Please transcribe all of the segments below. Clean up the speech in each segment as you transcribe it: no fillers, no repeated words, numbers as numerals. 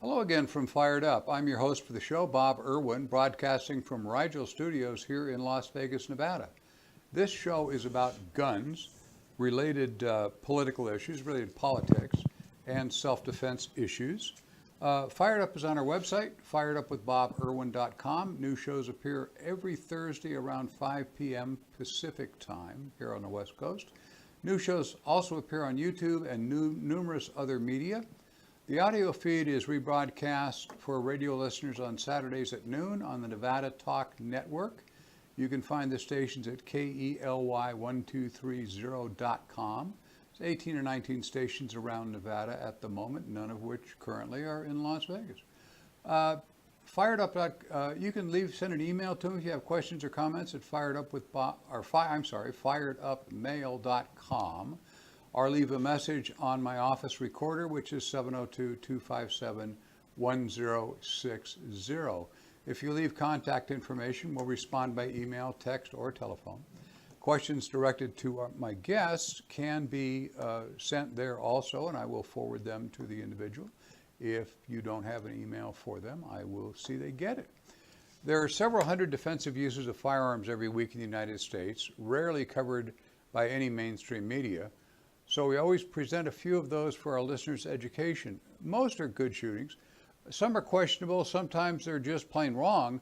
Hello again from Fired Up. I'm your host for the show, Bob Irwin, broadcasting from Rigel Studios here in Las Vegas, Nevada. This show is about guns, related political issues, related politics, and self-defense issues. Fired Up is on our website, firedupwithbobirwin.com. New shows appear every Thursday around 5 p.m. Pacific time here on the West Coast. New shows also appear on YouTube and numerous other media. The audio feed is rebroadcast for radio listeners on Saturdays at noon on the Nevada Talk Network. You can find the stations at KELY1230.com. It's 18 or 19 stations around Nevada at the moment, none of which currently are in Las Vegas. Fired Up, you can send an email to me if you have questions or comments at firedupmail.com. Or leave a message on my office recorder, which is 702-257-1060. If you leave contact information, we'll respond by email, text, or telephone. Questions directed to my guests can be sent there also, and I will forward them to the individual. If you don't have an email for them, I will see they get it. There are several hundred defensive uses of firearms every week in the United States, rarely covered by any mainstream media. So we always present a few of those for our listeners' education. Most are good shootings. Some are questionable. Sometimes they're just plain wrong.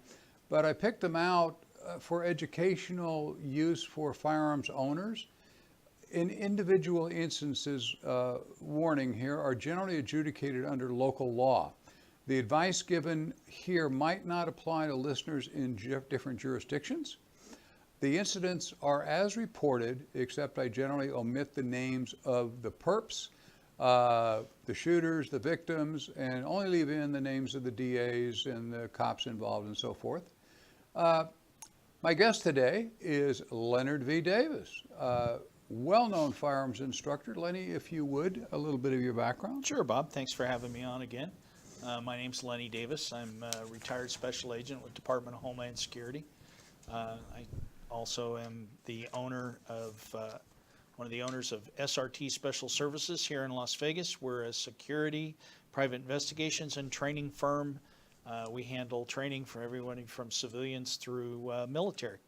But I picked them out for educational use for firearms owners. In individual instances, warning here, are generally adjudicated under local law. The advice given here might not apply to listeners in different jurisdictions. The incidents are as reported, except I generally omit the names of the perps, the shooters, the victims, and only leave in the names of the DAs and the cops involved and so forth. My guest today is Leonard V. Davis, well-known firearms instructor. Lenny, if you would, a little bit of your background. Sure, Bob. Thanks for having me on again. My name's Lenny Davis. I'm a retired special agent with Department of Homeland Security. I also am the owner of one of the owners of SRT Special Services here in Las Vegas. We're a security, private investigations, and training firm. We handle training for everyone from civilians through military.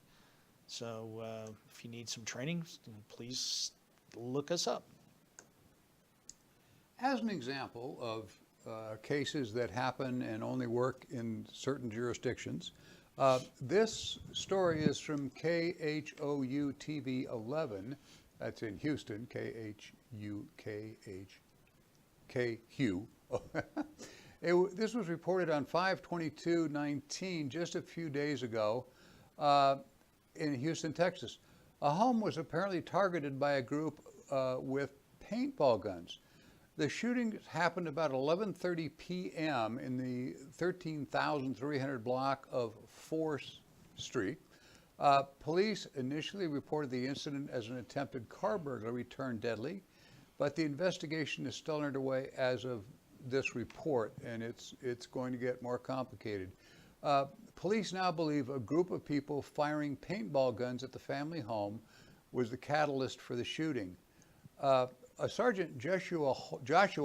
So if you need some training, please look us up. As an example of cases that happen and only work in certain jurisdictions, this story is from KHOU TV 11. That's in Houston, KHUKHKHU. This was reported on 5/22/19, just a few days ago, in Houston, Texas. A home was apparently targeted by a group with paintball guns. The shooting happened about 11:30 p.m. in the 13,300 block of 4th Street. Police initially reported the incident as an attempted car burglary turned deadly, but the investigation is still underway as of this report, and it's going to get more complicated. Police now believe a group of people firing paintball guns at the family home was the catalyst for the shooting. A Sergeant Joshua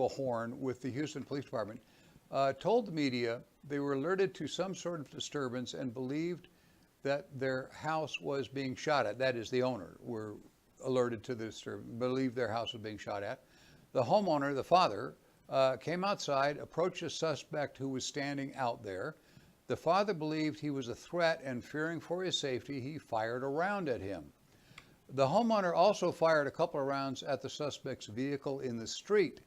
Horn with the Houston Police Department told the media they were alerted to some sort of disturbance and believed that their house was being shot at. That is, the owner were alerted to the disturbance, believed their house was being shot at. The homeowner, the father, came outside, approached a suspect who was standing out there. The father believed he was a threat, and fearing for his safety, he fired a round at him. The homeowner also fired a couple of rounds at the suspect's vehicle in the street.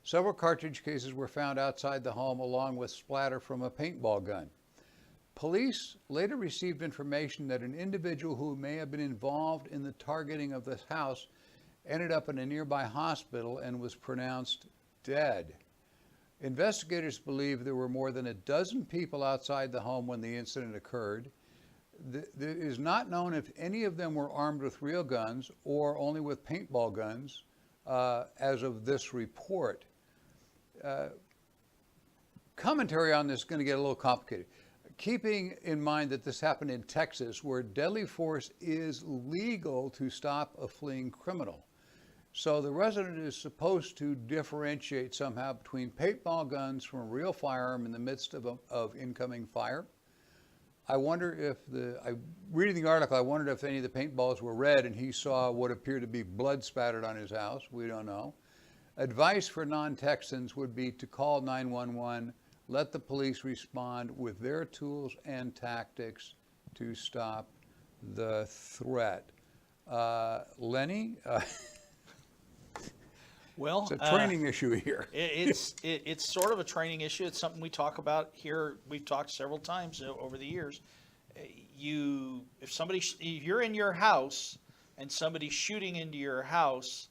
Several cartridge cases were found outside the home, along with splatter from a paintball gun. Police later received information that an individual who may have been involved in the targeting of this house ended up in a nearby hospital and was pronounced dead. Investigators believe there were more than a dozen people outside the home when the incident occurred. It is not known if any of them were armed with real guns or only with paintball guns as of this report. Commentary on this is going to get a little complicated. Keeping in mind that this happened in Texas, where deadly force is legal to stop a fleeing criminal. So the resident is supposed to differentiate somehow between paintball guns from a real firearm in the midst of incoming fire. I wonder if reading the article, I wondered if any of the paintballs were red and he saw what appeared to be blood spattered on his house. We don't know. Advice for non-Texans would be to call 911, let the police respond with their tools and tactics to stop the threat. Lenny? Well, it's a training issue here. It's sort of a training issue. It's something we talk about here. We've talked several times over the years. If you're in your house and somebody's shooting into your house,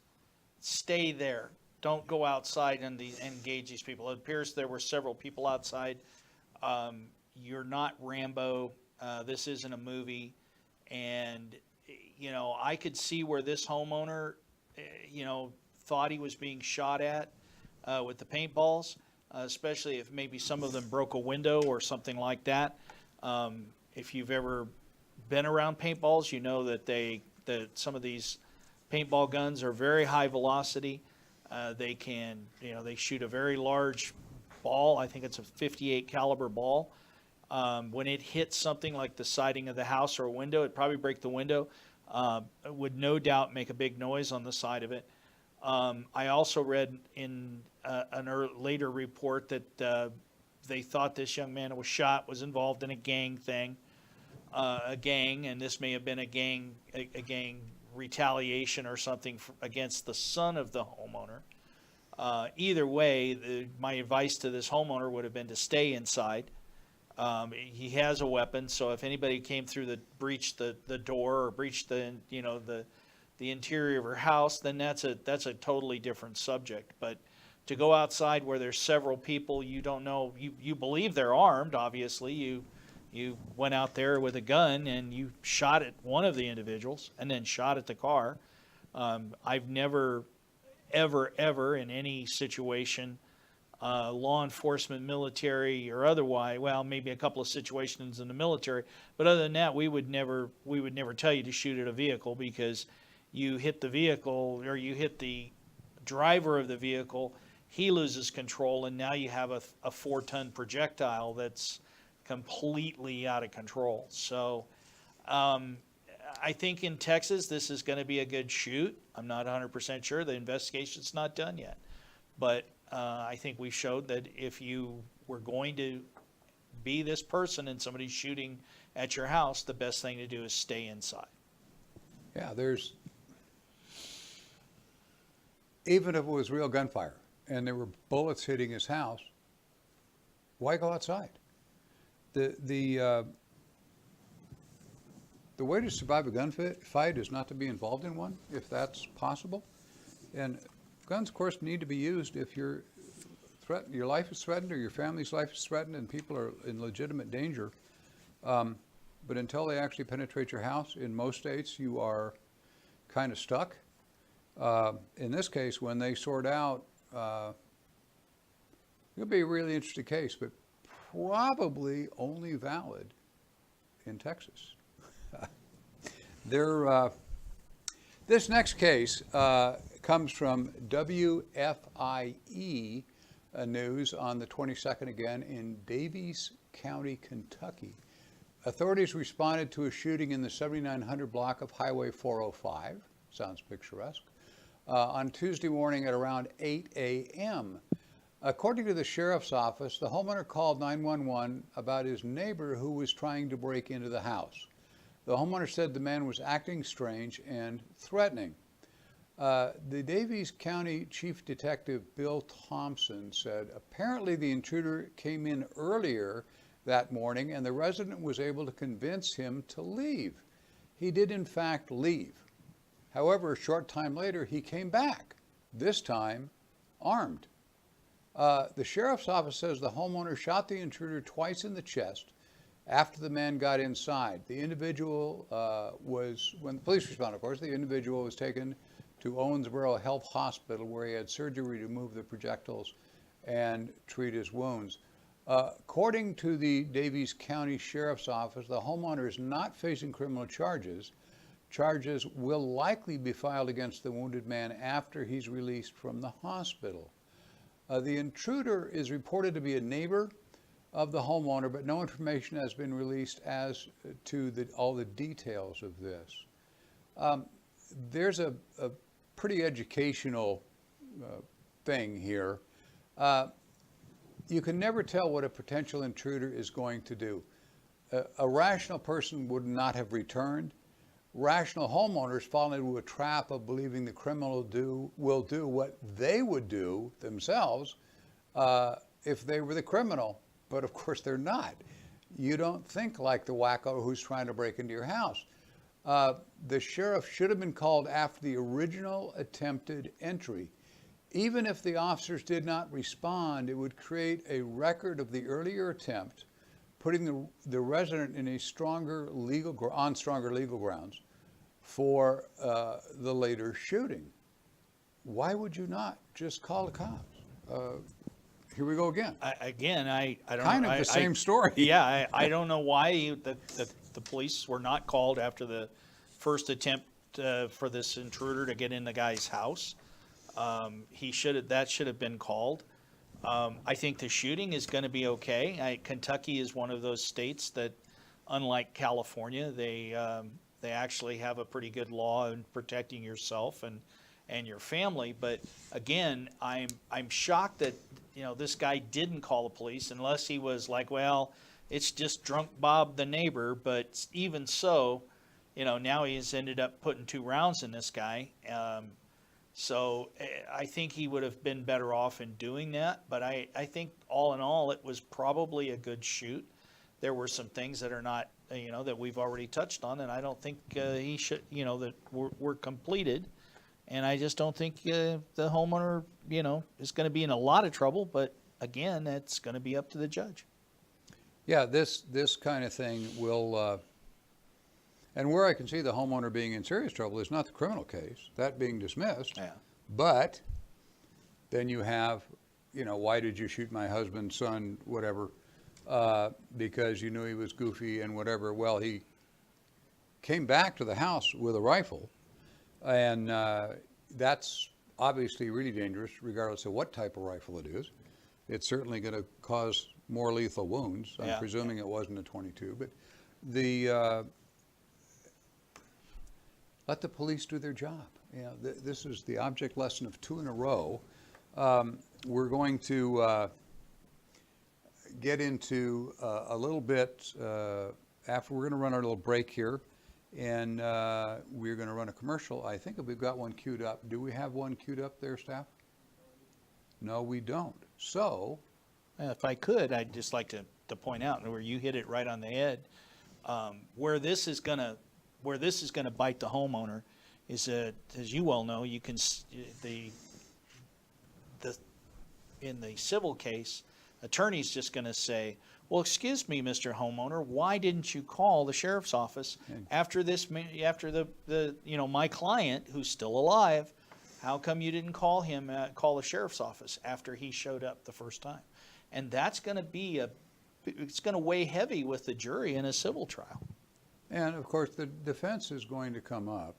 stay there. Don't go outside and engage these people. It appears there were several people outside. You're not Rambo. This isn't a movie. And, I could see where this homeowner, thought he was being shot at with the paintballs, especially if maybe some of them broke a window or something like that. If you've ever been around paintballs, you know that some of these paintball guns are very high velocity. They shoot a very large ball. I think it's a 58 caliber ball. When it hits something like the siding of the house or a window, it'd probably break the window. It would no doubt make a big noise on the side of it. I also read in a later report that they thought this young man who was shot was involved in a gang thing, and this may have been a gang retaliation or something against the son of the homeowner. Either way, my advice to this homeowner would have been to stay inside. He has a weapon, so if anybody came through breached the door or breached the interior of her house, then that's a totally different subject. But to go outside where there's several people, you don't know, you believe they're armed, obviously. You went out there with a gun and you shot at one of the individuals and then shot at the car. I've never, ever in any situation, law enforcement, military, or otherwise, well, maybe a couple of situations in the military, but other than that, we would never tell you to shoot at a vehicle, because you hit the vehicle or you hit the driver of the vehicle, he loses control, and now you have a 4-ton projectile that's completely out of control. So I think in Texas this is going to be a good shoot. I'm not 100% sure. The investigation's not done yet. But I think we showed that if you were going to be this person and somebody's shooting at your house, the best thing to do is stay inside. Yeah, even if it was real gunfire and there were bullets hitting his house, why go outside? The way to survive a gunfight is not to be involved in one, if that's possible. And guns, of course, need to be used if your life is threatened or your family's life is threatened and people are in legitimate danger. But until they actually penetrate your house, in most states, you are kind of stuck. In this case, when they sort out, it'll be a really interesting case, but probably only valid in Texas. This next case comes from WFIE News on the 22nd, again in Daviess County, Kentucky. Authorities responded to a shooting in the 7900 block of Highway 405, sounds picturesque, on Tuesday morning at around 8 a.m. According to the sheriff's office, the homeowner called 911 about his neighbor who was trying to break into the house. The homeowner said the man was acting strange and threatening. The Daviess County Chief Detective Bill Thompson said apparently the intruder came in earlier that morning and the resident was able to convince him to leave. He did in fact leave. However, a short time later he came back, this time armed. The sheriff's office says the homeowner shot the intruder twice in the chest after the man got inside. The individual when the police responded, of course, the individual was taken to Owensboro Health Hospital where he had surgery to remove the projectiles and treat his wounds. According to the Daviess County Sheriff's Office, the homeowner is not facing criminal charges, charges will likely be filed against the wounded man after he's released from the hospital. The intruder is reported to be a neighbor of the homeowner, but no information has been released as to all the details of this. There's a pretty educational thing here. You can never tell what a potential intruder is going to do. A rational person would not have returned. Rational homeowners fall into a trap of believing the criminal will do what they would do themselves if they were the criminal. But of course they're not. You don't think like the wacko who's trying to break into your house. The sheriff should have been called after the original attempted entry. Even if the officers did not respond, it would create a record of the earlier attempt, putting the resident in stronger legal grounds for the later shooting. Why would you not just call the cops? Here we go again. I don't Kind know. of the same story. Yeah, I don't know why the police were not called after the first attempt for this intruder to get in the guy's house. That should have been called. I think the shooting is going to be okay. Kentucky is one of those states that, unlike California, they actually have a pretty good law in protecting yourself and your family. But again, I'm shocked that this guy didn't call the police, unless he was like, well, it's just drunk Bob the neighbor. But even so, now he's ended up putting 2 rounds in this guy. So I think he would have been better off in doing that. But I think all in all, it was probably a good shoot. There were some things that are not, that we've already touched on, and I don't think he should, that were completed. And I just don't think the homeowner, is going to be in a lot of trouble. But again, it's going to be up to the judge. Yeah, this kind of thing will, and where I can see the homeowner being in serious trouble is not the criminal case, that being dismissed. Yeah. But then you have, why did you shoot my husband, son, whatever, because you knew he was goofy and whatever. Well, he came back to the house with a rifle, and that's obviously really dangerous regardless of what type of rifle it is. It's certainly going to cause more lethal wounds. I'm presuming it wasn't a .22, but let the police do their job. This is the object lesson of 2 in a row. We're going to get into a little bit after. We're going to run our little break here, and we're going to run a commercial. I think we've got one queued up. Do we have one queued up there, staff? No, we don't. So, if I could, I'd just like to point out where you hit it right on the head. Where this is going to bite the homeowner is that, as you well know, you can in the civil case, attorney's just going to say, well, excuse me, Mr. Homeowner, why didn't you call the sheriff's office after my client, who's still alive, how come you didn't call the sheriff's office after he showed up the first time? And that's going to it's going to weigh heavy with the jury in a civil trial. And of course, the defense is going to come up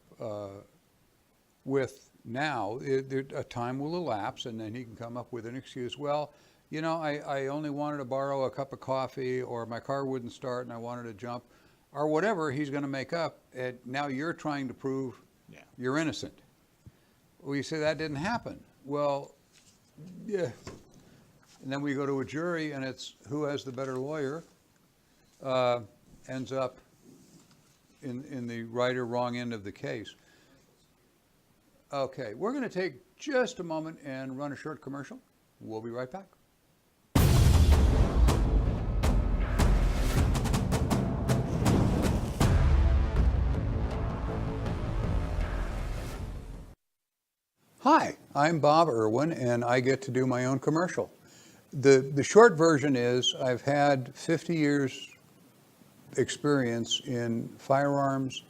with a time will elapse, and then he can come up with an excuse. Well, I only wanted to borrow a cup of coffee, or my car wouldn't start and I wanted to jump, or whatever he's going to make up. And now you're trying to prove you're innocent. Well, you say that didn't happen. Well, yeah. And then we go to a jury, and it's who has the better lawyer ends up in the right or wrong end of the case. Okay, we're going to take just a moment and run a short commercial. We'll be right back. Hi, I'm Bob Irwin, and I get to do my own commercial. The short version is I've had 50 years experience in firearms,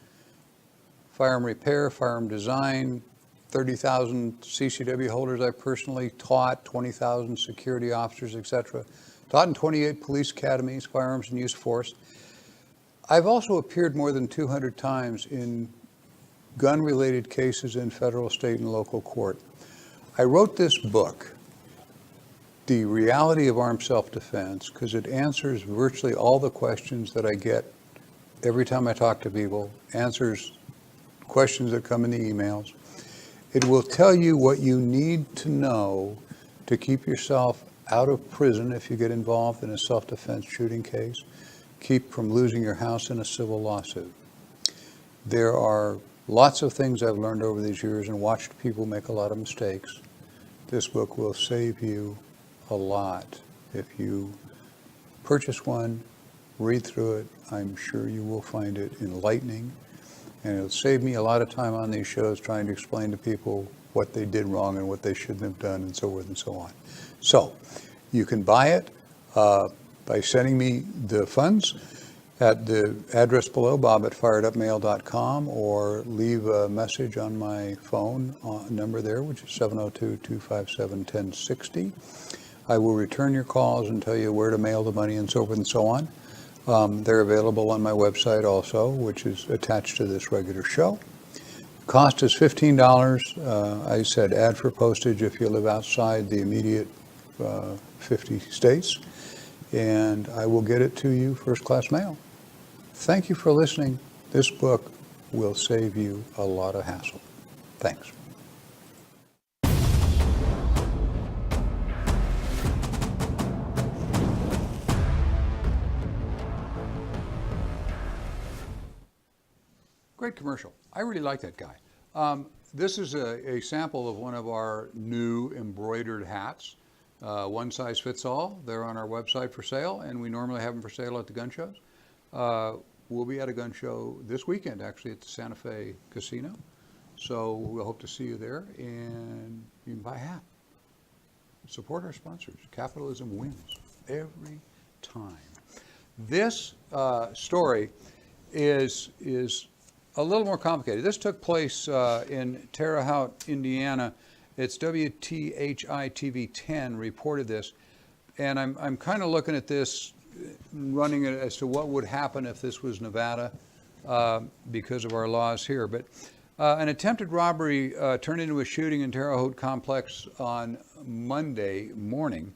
firearm repair, firearm design, 30,000 CCW holders I've personally taught, 20,000 security officers, etc. Taught in 28 police academies, firearms and use force. I've also appeared more than 200 times in gun-related cases in federal, state, and local court. I wrote this book, The Reality of Armed Self-Defense, because it answers virtually all the questions that I get every time I talk to people, answers questions that come in the emails. It will tell you what you need to know to keep yourself out of prison if you get involved in a self-defense shooting case, keep from losing your house in a civil lawsuit. There are lots of things I've learned over these years and watched people make a lot of mistakes. This book will save you a lot. If you purchase one, read through it, I'm sure you will find it enlightening, and it'll save me a lot of time on these shows trying to explain to people what they did wrong and what they shouldn't have done and so forth and so on. So you can buy it by sending me the funds at the address below, bob@firedupmail.com, or leave a message on my phone number there, which is 702-257-1060. I will return your calls and tell you where to mail the money and so forth and so on. They're available on my website also, which is attached to this regular show. Cost is $15. I said add for postage if you live outside the immediate 50 states, and I will get it to you first class mail. Thank you for listening. This book will save you a lot of hassle. Thanks. Great commercial. I really like that guy. This is a sample of one of our new embroidered hats. One size fits all. They're on our website for sale, and we normally have them for sale at the gun shows. We'll be at a gun show this weekend, actually, at the Santa Fe Casino. So we'll hope to see you there, and you can buy a hat. Support our sponsors. Capitalism wins every time. This story is a little more complicated. This took place in Terre Haute, Indiana. It's WTHI-TV 10 reported this, and I'm kind of looking at this, running it as to what would happen if this was Nevada because of our laws here. But an attempted robbery turned into a shooting in Terre Haute complex on Monday morning.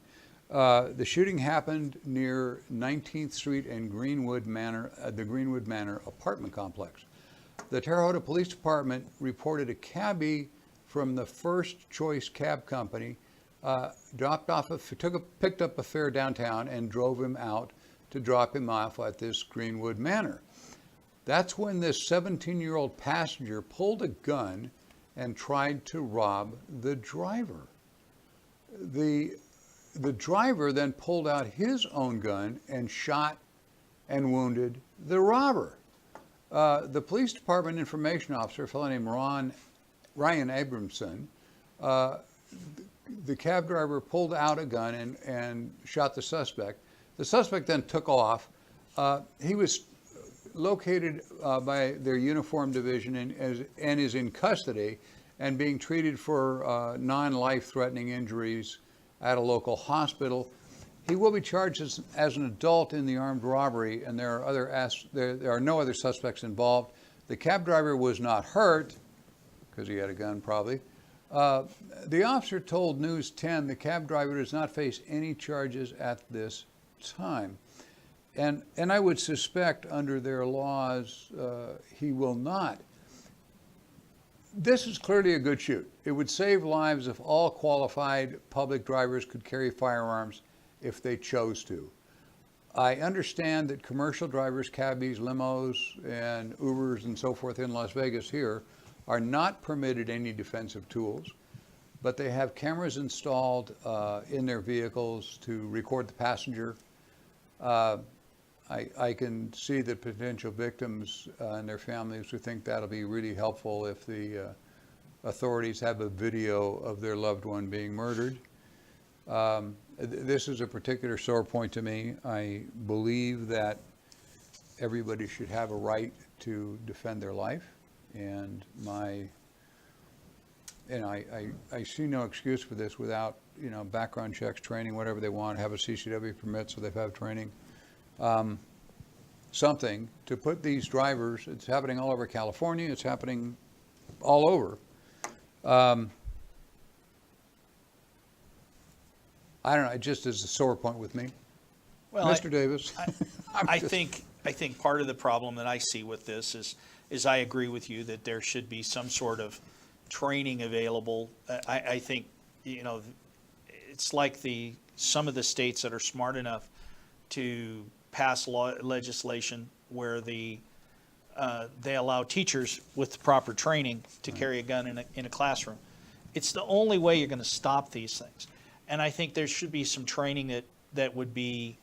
The shooting happened near 19th Street and Greenwood Manor, the Greenwood Manor apartment complex. The Terre Haute Police Department reported a cabbie from the First Choice Cab Company picked up a fare downtown and drove him out to drop him off at this Greenwood Manor. That's when this 17-year-old passenger pulled a gun and tried to rob the driver. The driver then pulled out his own gun and shot and wounded the robber. The police department information officer, a fellow named Ryan Abramson, the cab driver pulled out a gun and shot the suspect. The suspect then took off. He was located by their uniform division and is in custody and being treated for non-life-threatening injuries at a local hospital. He will be charged as an adult in the armed robbery, and there are no other suspects involved. The cab driver was not hurt, because he had a gun probably. The officer told News 10 the cab driver does not face any charges at this time. And I would suspect under their laws, he will not. This is clearly a good shoot. It would save lives if all qualified public drivers could carry firearms if they chose to. I understand that commercial drivers, cabbies, limos, and Ubers and so forth in Las Vegas here are not permitted any defensive tools, but they have cameras installed in their vehicles to record the passenger. I can see the potential victims and their families who think that'll be really helpful if the authorities have a video of their loved one being murdered. This is a particular sore point to me. I believe that everybody should have a right to defend their life, and I see no excuse for this without background checks, training, whatever they want, have a CCW permit so they have training. Something to put these drivers, it's happening all over California, it's happening all over. I don't know, it just is a sore point with me. Well, Mr. Davis. I think part of the problem that I see with this is I agree with you that there should be some sort of training available. I think, it's like some of the states that are smart enough to pass legislation where they allow teachers with proper training to carry a gun in a classroom. It's the only way you're going to stop these things. And I think there should be some training that would be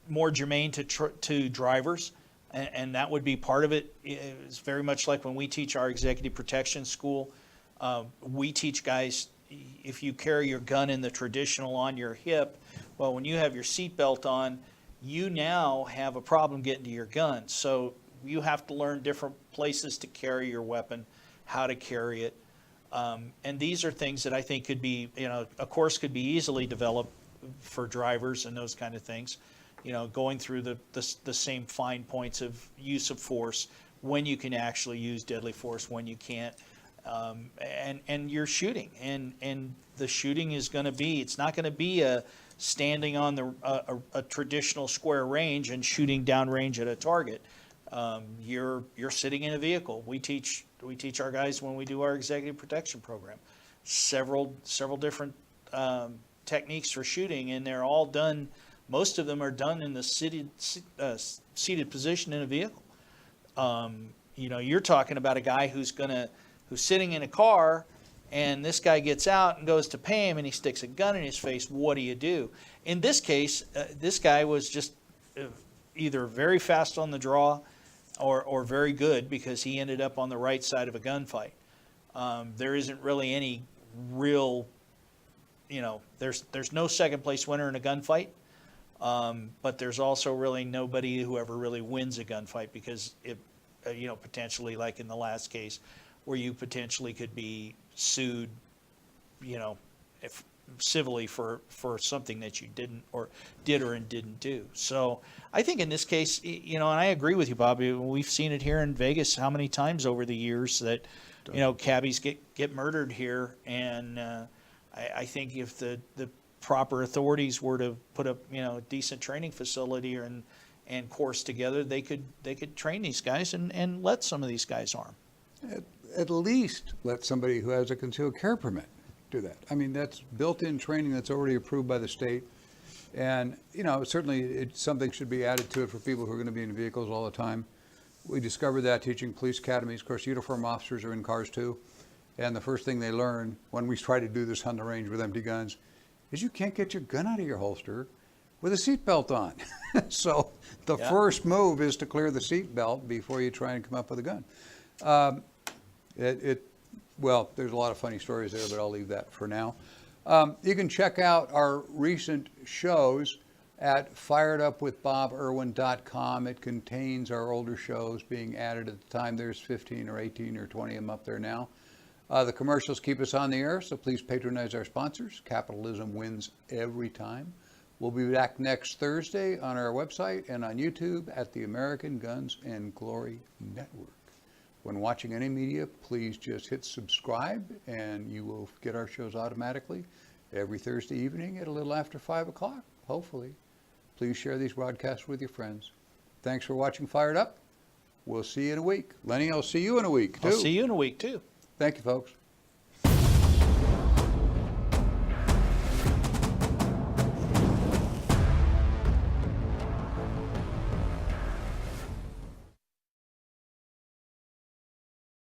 more germane to drivers, and that would be part of it. It's very much like when we teach our executive protection school. We teach guys, if you carry your gun in the traditional on your hip, well, when you have your seatbelt on, you now have a problem getting to your gun. So you have to learn different places to carry your weapon, how to carry it. And these are things that I think could be, a course could be easily developed for drivers and those kind of things. Going through the same fine points of use of force, when you can actually use deadly force, when you can't, and you're shooting, and the shooting is going to be, it's not going to be a standing on a traditional square range and shooting downrange at a target. You're sitting in a vehicle. We teach our guys when we do our executive protection program several different techniques for shooting, and they're all done. Most of them are done in the seated position in a vehicle. You're talking about a guy who's sitting in a car, and this guy gets out and goes to pay him, and he sticks a gun in his face. What do you do? In this case, this guy was just either very fast on the draw or very good, because he ended up on the right side of a gunfight. There isn't really any real, there's no second place winner in a gunfight. But there's also really nobody who ever really wins a gunfight, because it, potentially, like in the last case, where you potentially could be sued, if civilly for something that you did or didn't do. So I think in this case, and I agree with you, Bobby. We've seen it here in Vegas how many times over the years that, cabbies get murdered here, and I think if the proper authorities were to put up, a decent training facility and course together, they could train these guys and let some of these guys arm. At least let somebody who has a concealed carry permit do that. I mean, that's built-in training that's already approved by the state. And, certainly something should be added to it for people who are going to be in vehicles all the time. We discovered that teaching police academies. Of course, uniform officers are in cars too. And the first thing they learn when we try to do this on the range with empty guns is you can't get your gun out of your holster with a seatbelt on. So the first move is to clear the seatbelt before you try and come up with a gun. Well, there's a lot of funny stories there, but I'll leave that for now. You can check out our recent shows at firedupwithboberwin.com. It contains our older shows being added at the time. There's 15 or 18 or 20 of them up there now. The commercials keep us on the air, so please patronize our sponsors. Capitalism wins every time. We'll be back next Thursday on our website and on YouTube at the American Guns and Glory Network. When watching any media, please just hit subscribe, and you will get our shows automatically every Thursday evening at a little after 5 o'clock, hopefully. Please share these broadcasts with your friends. Thanks for watching Fired Up. We'll see you in a week. Lenny, I'll see you in a week, too. I'll see you in a week, too. Thank you, folks.